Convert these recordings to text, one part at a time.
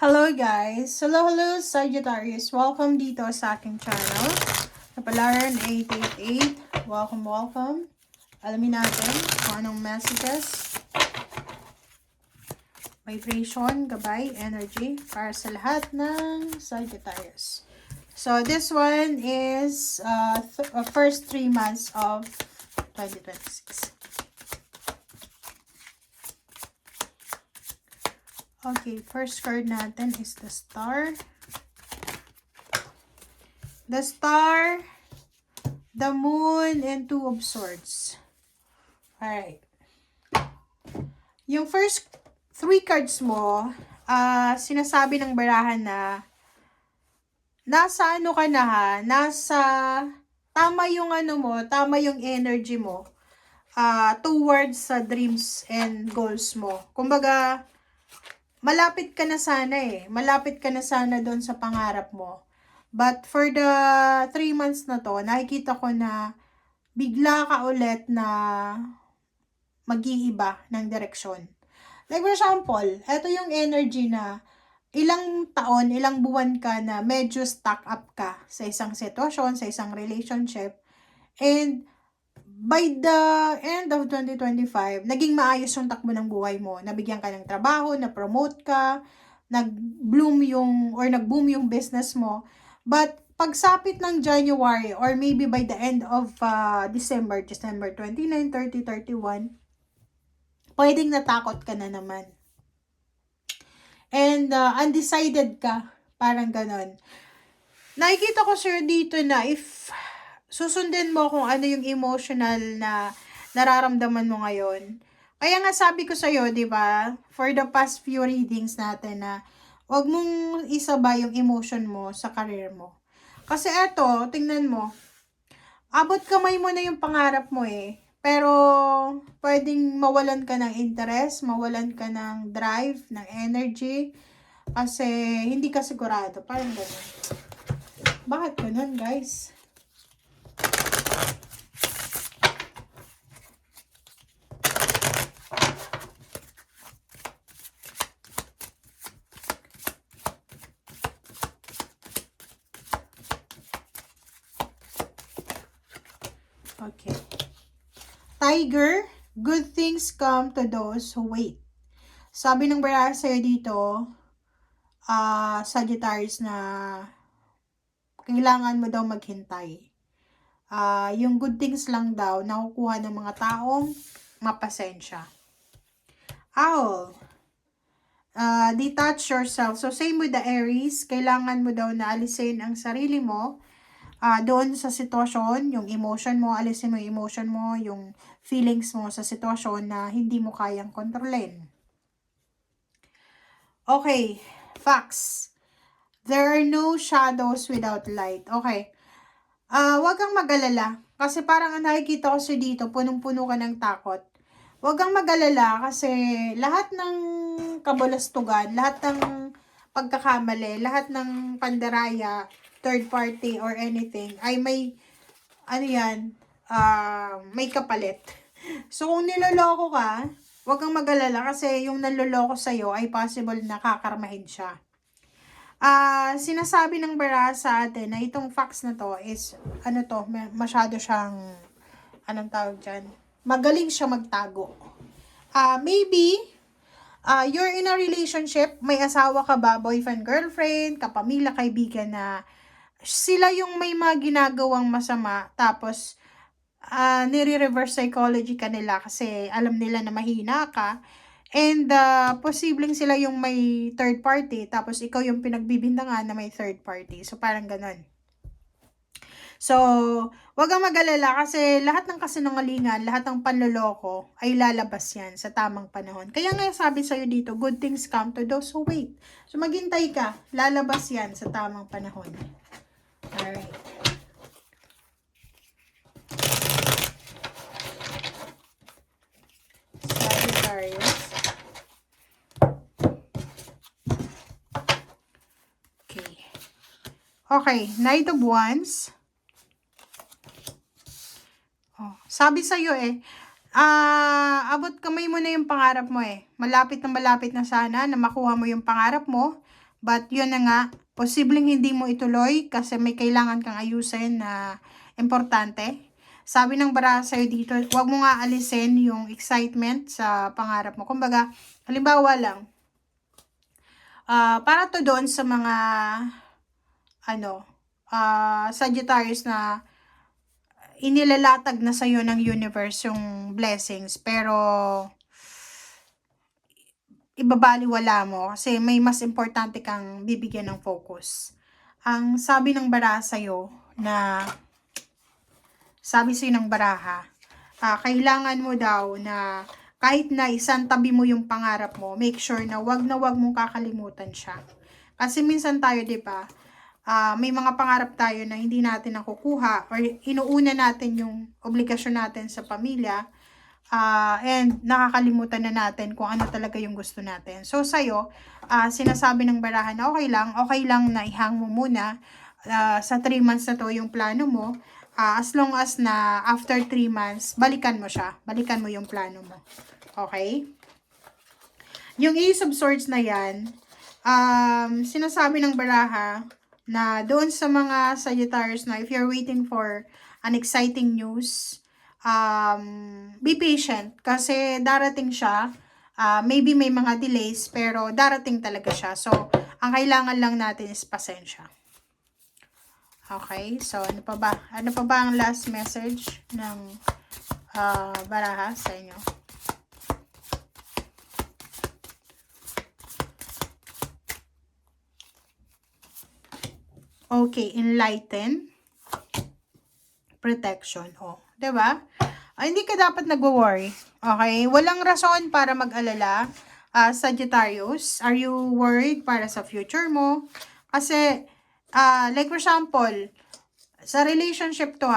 Hello guys! Hello Sagittarius! Welcome dito sa aking channel. Kapalaran 888. Welcome. Alamin natin kung anong messages, vibration, gabay, energy para sa lahat ng Sagittarius. So this one is first 3 months of 2026. Okay, first card natin is the Star. The Star, the Moon, and Two of Swords. Alright. Yung first 3 cards mo, sinasabi ng barahan na nasa ano ka na ha, nasa tama yung ano mo, tama yung energy mo towards sa dreams and goals mo. Kumbaga, malapit ka na sana Malapit ka na sana doon sa pangarap mo. But for the 3 months na to, nakikita ko na bigla ka ulit na mag-iiba ng direksyon. Like for example, ito yung energy na ilang taon, ilang buwan ka na medyo stuck up ka sa isang sitwasyon, sa isang relationship. And by the end of 2025, naging maayos yung takbo ng buhay mo. Nabigyan ka ng trabaho, na-promote ka, nag-boom yung business mo. But pagsapit ng January or maybe by the end of December 29, 30, 31, pwedeng natakot ka na naman. And undecided ka, parang ganon. Nakikita ko sir dito na if susundin mo kung ano yung emotional na nararamdaman mo ngayon. Kaya nga sabi ko sa'yo, di ba, for the past few readings natin na huwag mong isabay yung emotion mo sa career mo. Kasi eto, tingnan mo, abot kamay mo na yung pangarap mo pero pwedeng mawalan ka ng interest, mawalan ka ng drive, ng energy, kasi hindi ka sigurado. Parang ganun. Bakit ganun, guys? Okay. Tiger, good things come to those who wait. Sabi ng baraha sa'yo dito, Sagittarius, na kailangan mo daw maghintay. Yung good things lang daw, nakukuha ng mga taong mapasensya. Owl, detach yourself. So, same with the Aries, kailangan mo daw na alisin ang sarili mo doon sa sitwasyon, yung emotion mo, alisin mo yung emotion mo, yung feelings mo sa sitwasyon na hindi mo kayang kontrolin. Okay, facts. There are no shadows without light. Okay. Wag kang mag-alala. Kasi parang nakikita ko sa dito, punong-puno ka ng takot. Wag kang mag-alala kasi lahat ng kabulastugan, lahat ng pagkakamali, lahat ng pandaraya, third party or anything, ay may, may kapalit. So, kung niloloko ka, wag kang mag-alala kasi yung nanloloko sa'yo ay possible na kakarmahin siya. Sinasabi ng baraha sa atin na itong facts na to is, masyado siyang, anong tawag dyan? Magaling siya magtago. Maybe, you're in a relationship, may asawa ka ba, boyfriend, girlfriend, kapamilya, kaibigan na sila yung may mga ginagawang masama, tapos nire-reverse psychology ka nila kasi alam nila na mahina ka, and posibleng sila yung may third party, tapos ikaw yung pinagbibintangan na may third party. So, parang ganon. So, wag kang mag-alala kasi lahat ng kasinungalingan, lahat ng panloloko ay lalabas yan sa tamang panahon. Kaya nga sabi sa'yo dito, good things come to those who wait. So, maghintay ka, lalabas yan sa tamang panahon. Alright. Sagittarius. Okay, Knight of Wands. Sabi sa'yo abot kamay mo na yung pangarap mo Malapit na sana na makuha mo yung pangarap mo. But yun na nga, posibleng hindi mo ituloy kasi may kailangan kang ayusin na importante. Sabi ng baraha sa'yo dito, huwag mo nga alisin yung excitement sa pangarap mo. Kumbaga, halimbawa lang, para to doon sa mga, Sagittarius na inilalatag na sa'yo ng universe yung blessings, pero ibabaliwala mo kasi may mas importante kang bibigyan ng focus. Ang sabi ng baraha sa'yo na, sabi sa'yo ng baraha, kailangan mo daw na kahit na isang tabi mo yung pangarap mo, make sure na wag mong kakalimutan siya. Kasi minsan tayo, di ba, may mga pangarap tayo na hindi natin nakukuha or inuuna natin yung obligasyon natin sa pamilya, and nakakalimutan na natin kung ano talaga yung gusto natin. So, sa'yo, sinasabi ng baraha na okay lang na ihang mo muna sa 3 months na to yung plano mo, as long as na after 3 months, balikan mo siya. Balikan mo yung plano mo. Okay? Yung Ace of Swords na yan, sinasabi ng baraha na doon sa mga Sagittarius na if you're waiting for an exciting news, be patient kasi darating siya. Maybe may mga delays pero darating talaga siya. So, ang kailangan lang natin is pasensya. Okay, so ano pa ba? Ano pa ba ang last message ng baraha sa inyo? Okay, enlighten, protection. Oh, 'di ba? Hindi ka dapat nagwo-worry. Okay? Walang rason para mag-alala. Sagittarius, are you worried para sa future mo? Kasi like for example, sa relationship to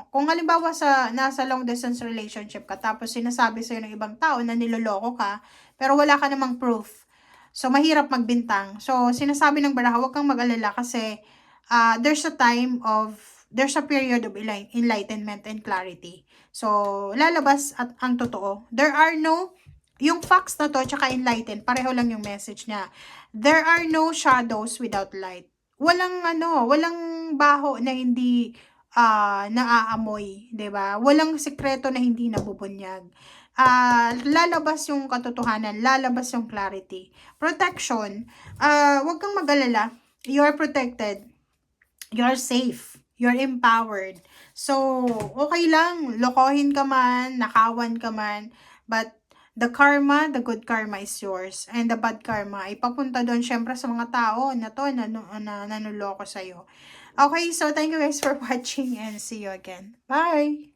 kung halimbawa nasa long distance relationship ka, tapos sinasabi sa'yo ng ibang tao na niloloko ka, pero wala ka namang proof. So, mahirap magbintang. So, sinasabi ng baraha, huwag kang mag-alala kasi there's a period of enlightenment and clarity. So, lalabas at ang totoo. Yung facts na to, tsaka enlighten, pareho lang yung message niya. There are no shadows without light. Walang baho na hindi naaamoy, 'di ba? Walang sekreto na hindi nabubunyag. Lalabas yung katotohanan, lalabas yung clarity. Protection, wag kang mag-alala. You are protected. You are safe. You're empowered. So, okay lang. Lokohin ka man, nakawan ka man, but the good karma is yours. And the bad karma ay papunta doon syempre sa mga tao na to na nanuloko sa'yo. Okay, so thank you guys for watching and see you again. Bye!